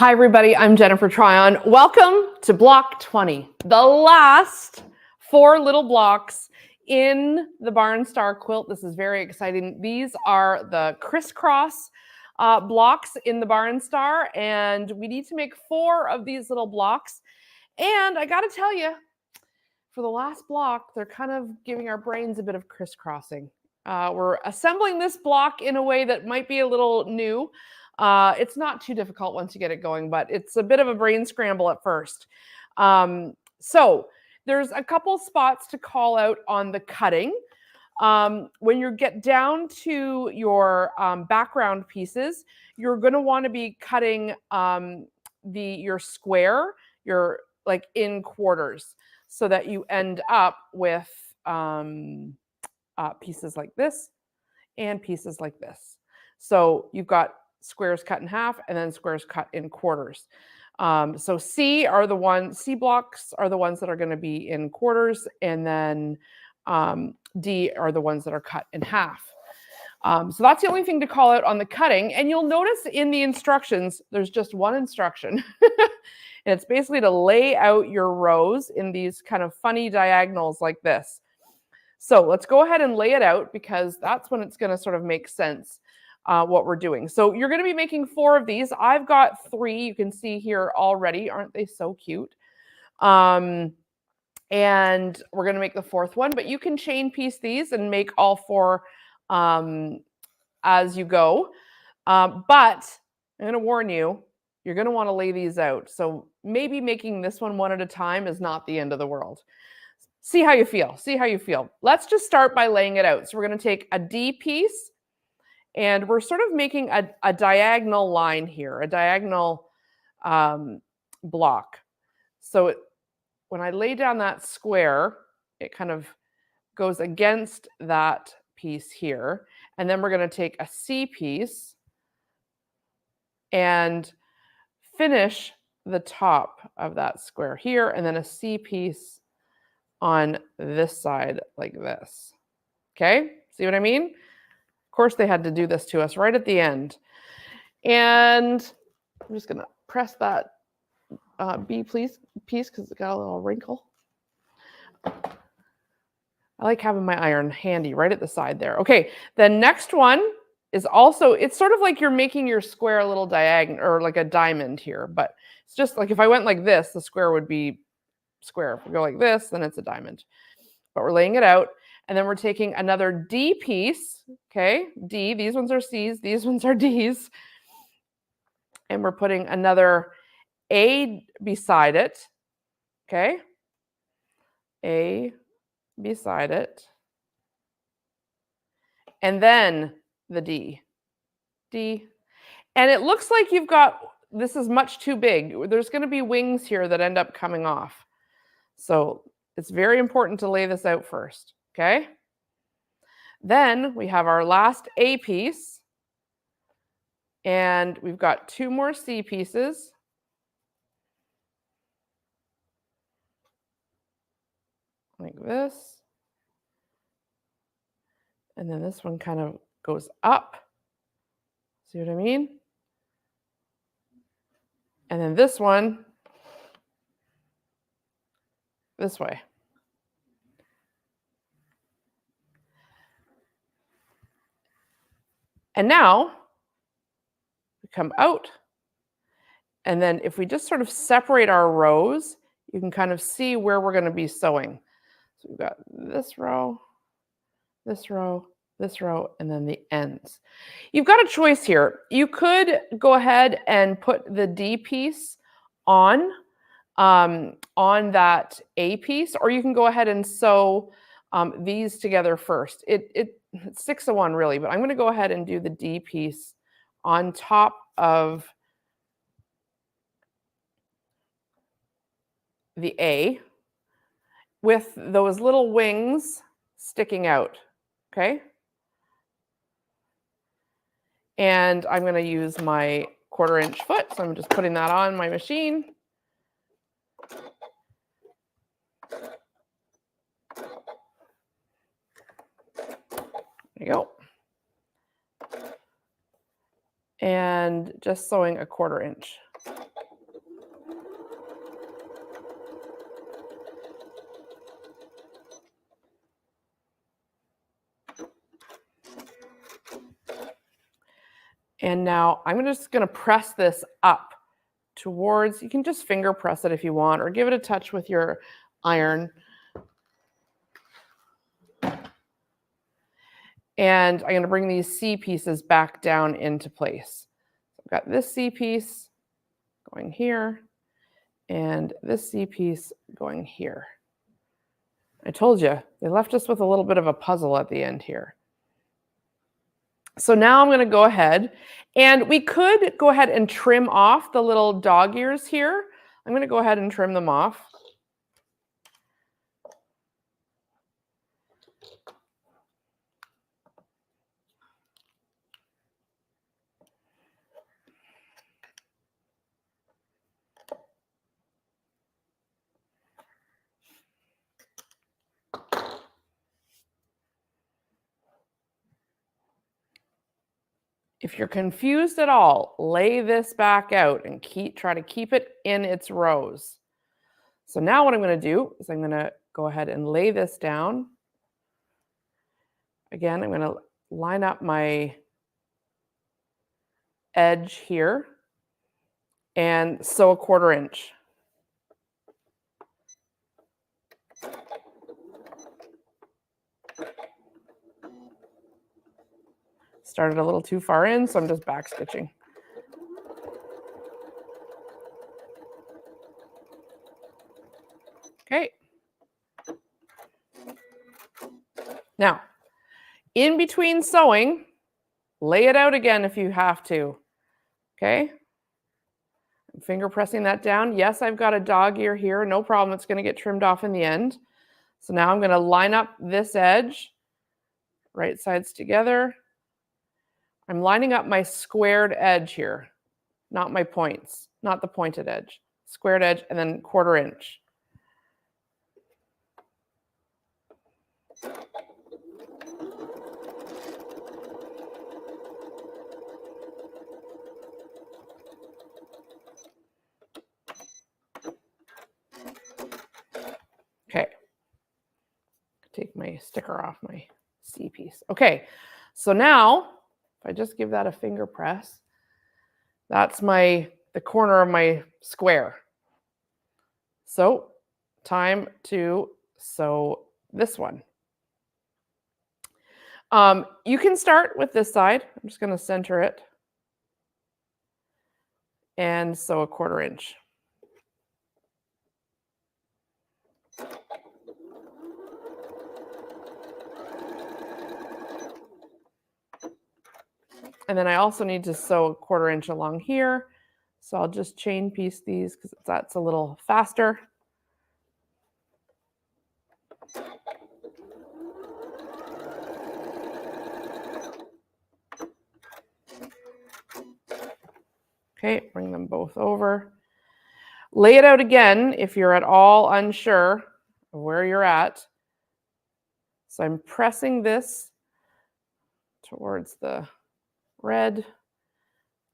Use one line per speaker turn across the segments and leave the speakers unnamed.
Hi everybody, I'm Jennifer Tryon. Welcome to block 20, the last 4 little blocks in the Barn Star quilt. This is very exciting. These are the crisscross blocks in the Barn Star, and we need to make 4 of these little blocks. And I gotta tell you, for the last block, they're kind of giving our brains a bit of crisscrossing. We're assembling this block in a way that might be a little new. It's not too difficult once you get it going, but it's a bit of a brain scramble at first. So there's a couple spots to call out on the cutting. When you get down to your background pieces, you're going to want to be cutting your square, like in quarters, so that you end up with pieces like this and pieces like this. So you've got squares cut in half and then squares cut in quarters. So C blocks are the ones that are going to be in quarters, and then D are the ones that are cut in half. So that's the only thing to call out on the cutting. And you'll notice in the instructions, there's just one instruction. And it's basically to lay out your rows in these kind of funny diagonals like this. So let's go ahead and lay it out, because that's when it's going to sort of make sense what we're doing. So you're going to be making 4 of these. I've got 3 you can see here already. Aren't they so cute? And we're going to make the 4th one, but you can chain piece these and make all 4 as you go. But I'm going to warn you, you're going to want to lay these out. So maybe making this one at a time is not the end of the world. See how you feel. See how you feel. Let's just start by laying it out. So we're going to take a D piece, and we're sort of making a diagonal line here, a diagonal block. So when I lay down that square, it kind of goes against that piece here. And then we're going to take a C piece and finish the top of that square here, and then a C piece on this side like this. Okay, see what I mean? Of course, they had to do this to us right at the end. And I'm just gonna press that B piece because it got a little wrinkle. I like having my iron handy right at the side there. Okay, the next one is also, it's sort of like you're making your square a little diagonal, or like a diamond here, but it's just like if I went like this, the square would be square. If we go like this, then it's a diamond. But we're laying it out, and then we're taking another D piece, okay? D, these ones are C's, these ones are D's. And we're putting another A beside it, okay? A beside it. And then the D. D. And it looks like you've got, this is much too big. There's going to be wings here that end up coming off. So it's very important to lay this out first, okay? Then we have our last A piece, and we've got 2 more C pieces. Like this. And then this one kind of goes up. See what I mean? And then this one this way. And now we come out, and then if we just sort of separate our rows, you can kind of see where we're going to be sewing. So we've got this row, this row, this row, and then the ends. You've got a choice here. You could go ahead and put the D piece on that A piece, or you can go ahead and sew these together first. It's 6 of 1 really, but I'm going to go ahead and do the D piece on top of the A with those little wings sticking out, okay? And I'm going to use my 1/4 inch foot, so I'm just putting that on my machine. There you go. And just sewing a 1/4 inch. And now I'm just going to press this up towards, you can just finger press it if you want, or give it a touch with your iron. And I'm going to bring these C pieces back down into place. I've got this C piece going here, and this C piece going here. I told you, they left us with a little bit of a puzzle at the end here. So now I'm going to go ahead, and we could go ahead and trim off the little dog ears here. I'm going to go ahead and trim them off. If you're confused at all, lay this back out and try to keep it in its rows. So now what I'm going to do is I'm going to go ahead and lay this down. Again, I'm going to line up my edge here and sew a 1/4 inch. Started a little too far in, so I'm just back stitching. Okay. Now, in between sewing, lay it out again if you have to. Okay? I'm finger pressing that down. Yes, I've got a dog ear here. No problem. It's going to get trimmed off in the end. So now I'm going to line up this edge, right sides together. I'm lining up my squared edge here, not my points, not the pointed edge. Squared edge, and then 1/4 inch. Okay. Take my sticker off my C piece. Okay, so now if I just give that a finger press, that's the corner of my square. So time to sew this one. You can start with this side. I'm just going to center it and sew a 1/4 inch. And then I also need to sew a 1/4 inch along here. So I'll just chain piece these because that's a little faster. Okay, bring them both over. Lay it out again if you're at all unsure of where you're at. So I'm pressing this towards the red,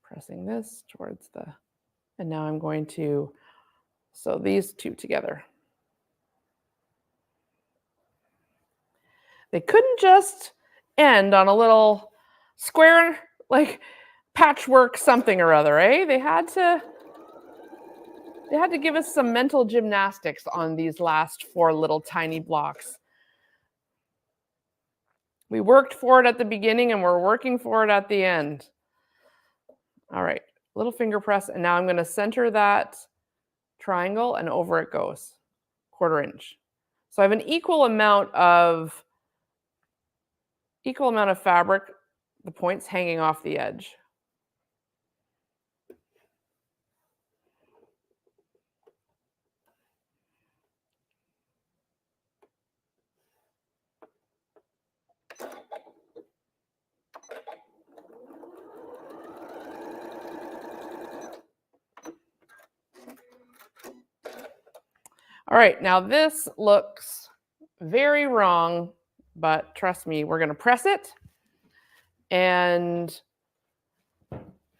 pressing this towards and now I'm going to sew these two together. They couldn't just end on a little square, like patchwork something or other, eh? They had to give us some mental gymnastics on these last 4 little tiny blocks. We worked for it at the beginning and we're working for it at the end. All right, little finger press, and now I'm going to center that triangle and over it goes, 1/4 inch. So I have an equal amount of fabric, the points hanging off the edge. All right, now this looks very wrong, but trust me, we're going to press it and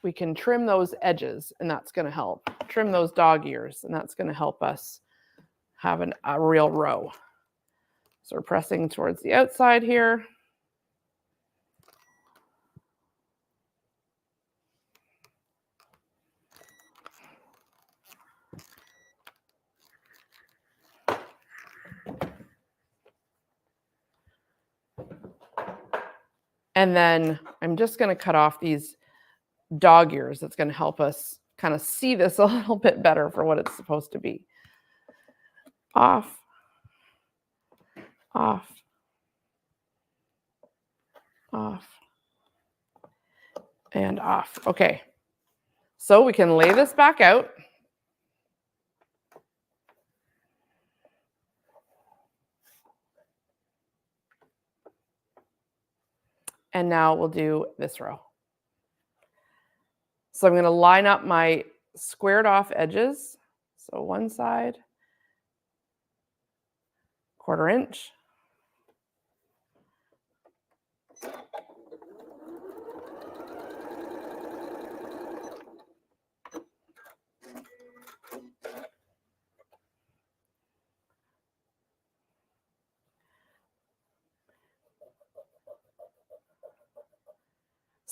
we can trim those edges, and that's going to help. Trim those dog ears, and that's going to help us have a real row. So we're pressing towards the outside here. And then I'm just going to cut off these dog ears. That's going to help us kind of see this a little bit better for what it's supposed to be. Off, off, off, and off. Okay, so we can lay this back out. And now we'll do this row. So I'm going to line up my squared off edges. So one side, 1/4 inch.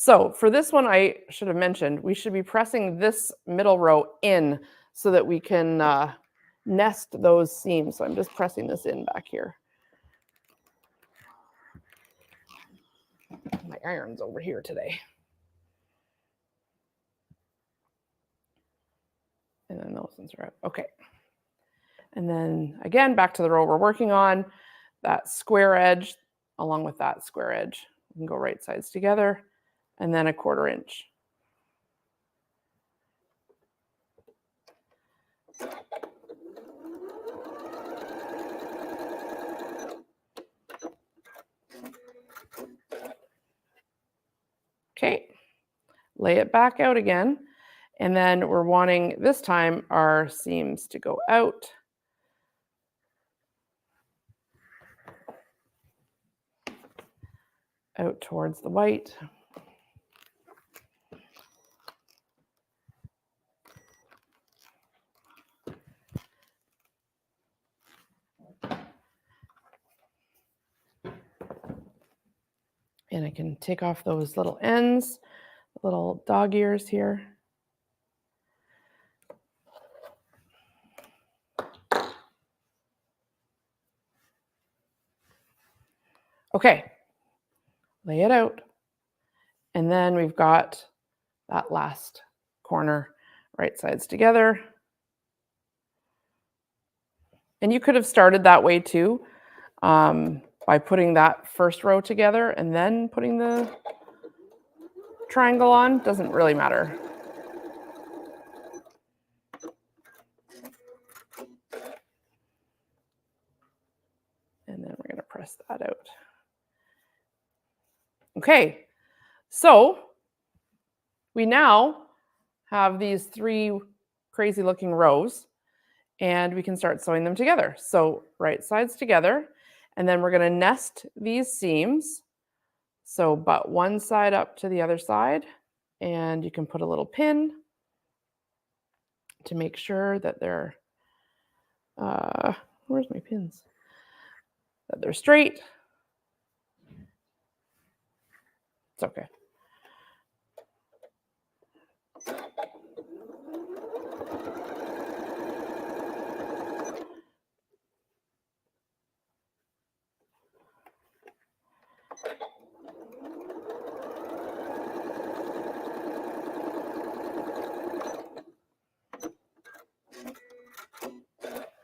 So for this one, I should have mentioned, we should be pressing this middle row in so that we can nest those seams. So I'm just pressing this in back here. My iron's over here today. And then those ones are out. Okay. And then again, back to the row we're working on, that square edge along with that square edge. We can go right sides together, and then a 1/4 inch. Okay, lay it back out again. And then we're wanting, this time, our seams to go out. Out towards the white. And I can take off those little ends, little dog ears here. Okay, lay it out. And then we've got that last corner, right sides together. And you could have started that way too, by putting that first row together and then putting the triangle on. Doesn't really matter. And then we're going to press that out. Okay, so we now have these 3 crazy looking rows, and we can start sewing them together. So right sides together, and then we're going to nest these seams. So butt one side up to the other side, and you can put a little pin to make sure that they're, where's my pins? That they're straight. It's okay.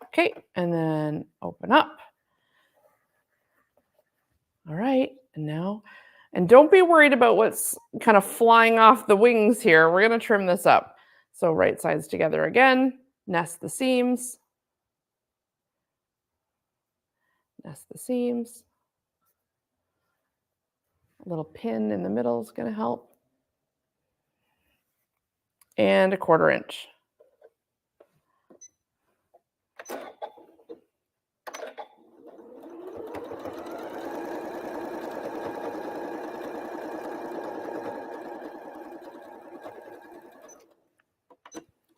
Okay, and then open up. All right, and now, and don't be worried about what's kind of flying off the wings here. We're going to trim this up. So right sides together again, nest the seams. Nest the seams. A little pin in the middle is going to help. And a 1/4 inch.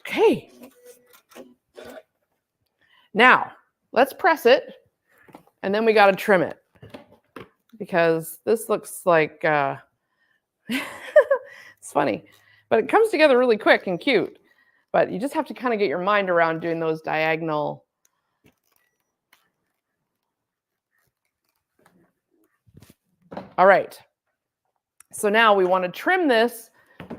Okay. Now, let's press it, and then we got to trim it, because this looks like, it's funny, but it comes together really quick and cute. But you just have to kind of get your mind around doing those diagonal. All right. So now we want to trim this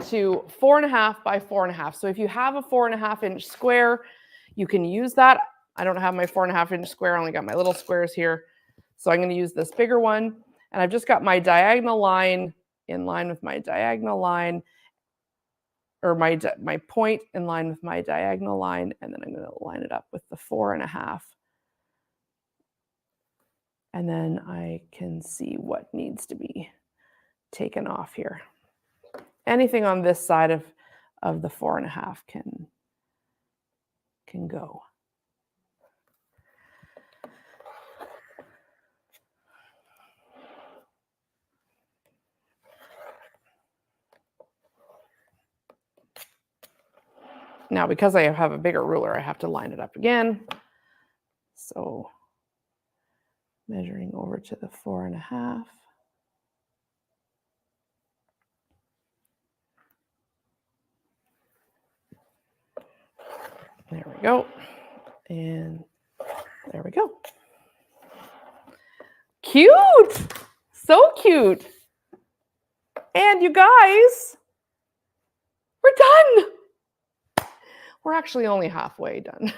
to 4.5 by 4.5. So if you have a 4.5-inch square, you can use that. I don't have my 4.5-inch square. I only got my little squares here. So I'm going to use this bigger one. And I've just got my diagonal line in line with my diagonal line, or my point in line with my diagonal line. And then I'm going to line it up with the 4.5. And then I can see what needs to be taken off here. Anything on this side of the 4.5 can go. Now, because I have a bigger ruler, I have to line it up again. So measuring over to the 4.5. There we go. And there we go. Cute! So cute. And you guys, we're done. We're actually only halfway done.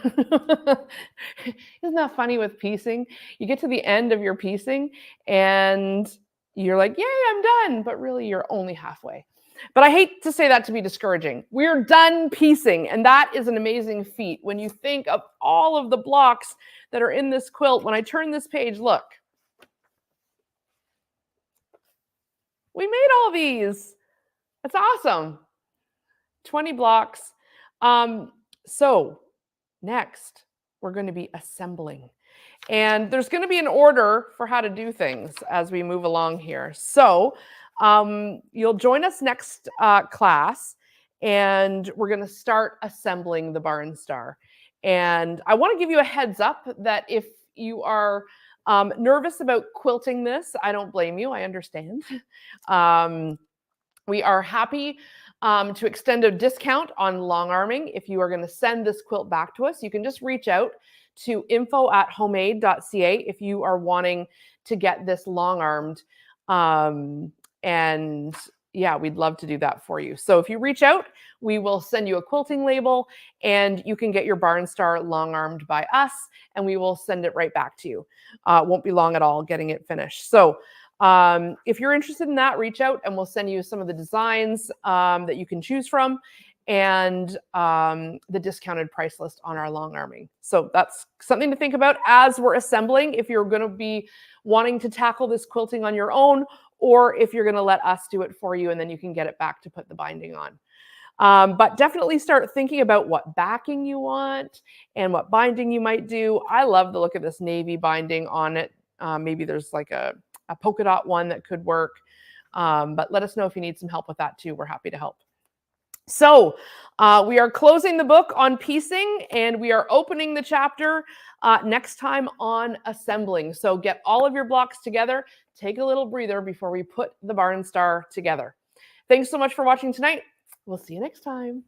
Isn't that funny with piecing? You get to the end of your piecing and you're like, yay, I'm done. But really, you're only halfway. But I hate to say that to be discouraging. We're done piecing, and that is an amazing feat. When you think of all of the blocks that are in this quilt, when I turn this page, look. We made all these. That's awesome. 20 blocks. So next, we're going to be assembling. And there's going to be an order for how to do things as we move along here. So you'll join us next class, and we're going to start assembling the Barn Star. And I want to give you a heads up that if you are nervous about quilting this, I don't blame you. I understand. We are happy to extend a discount on long arming. If you are going to send this quilt back to us, you can just reach out to info@homemade.ca if you are wanting to get this long armed. And yeah, we'd love to do that for you. So if you reach out, we will send you a quilting label, and you can get your Barn Star long armed by us, and we will send it right back to you. It won't be long at all getting it finished. So if you're interested in that, reach out and we'll send you some of the designs that you can choose from, and the discounted price list on our long arming. So that's something to think about as we're assembling, if you're going to be wanting to tackle this quilting on your own, or if you're going to let us do it for you and then you can get it back to put the binding on. But definitely start thinking about what backing you want and what binding you might do. I love the look of this navy binding on it. Maybe there's like a polka dot one that could work. But let us know if you need some help with that too. We're happy to help. So we are closing the book on piecing, and we are opening the chapter next time on assembling. So get all of your blocks together. Take a little breather before we put the Barn Star together. Thanks so much for watching tonight. We'll see you next time.